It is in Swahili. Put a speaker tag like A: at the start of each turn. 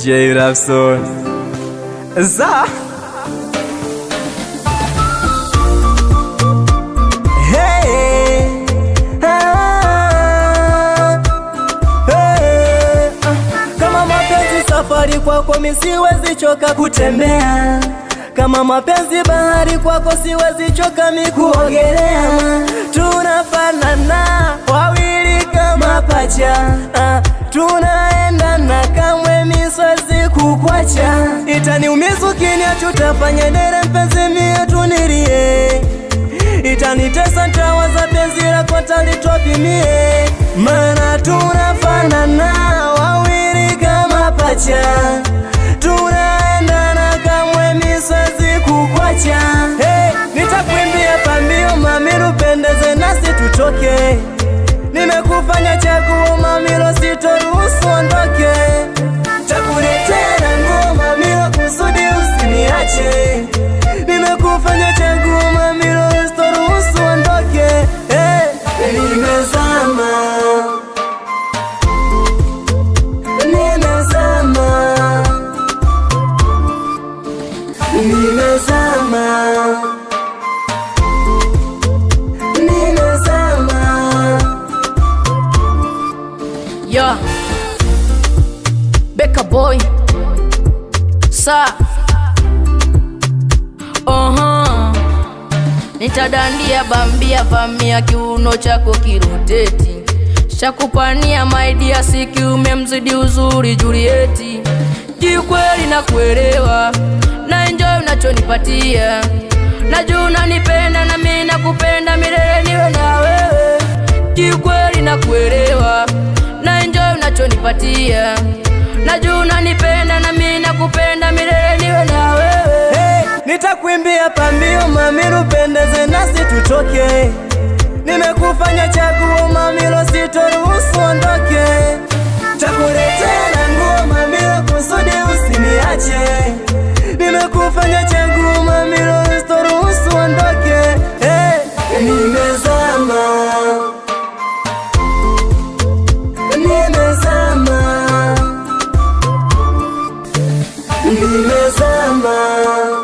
A: J Rapson za kama mapenzi safari kwako mimi siwezi choka kutembea, kama mapenzi bahari kwako siwezi choka mimi kuogelea. Tunafanana wawili kama pacha, tunaendana kamwe mimi siwezi kukwacha. Itaniumiza ukiniacha, tutafanya nere mpenzi mie tunilie, itanitesa nitawaza penzi lako talitopimie. Maana tunafanana wawili kama pacha, tunaendana kamwe mimi siwezi kukwacha. Nitakuimbia pambio mamilo upendeze nasi tutoke, nimekufanya chaguo mamilo sitoruhusu ondoke. Takuletea nguo mamilo kusudi usiniache, nimekufanya chaguo mamilo sitoruhusu ondoke. Nimezama, nimezama, nimezama,
B: yeah. Beka boy sa nitadandia bambia vamia kiuno chako kiroteti, shakupania maidia siki umemzidi uzuri Julieti. Kiukweli na kuelewa na enjoy unachonipatia, najua unanipenda na mimi nakupenda milele niwe na wewe. Kiukweli na kuelewa na enjoy unachonipatia, najua unanipenda na mimi nakupenda milele niwe na wewe.
A: Nitakuimbia pambio mamilo upendeze nasi tutoke, nimekufanya chaguo mamilo sitoruhusu ondoke. Takuletea nguo mamilo kusudi usiniache, nimekufanya chaguo mamilo sitoruhusu ondoke. Nimezama, nimezama, nimezama.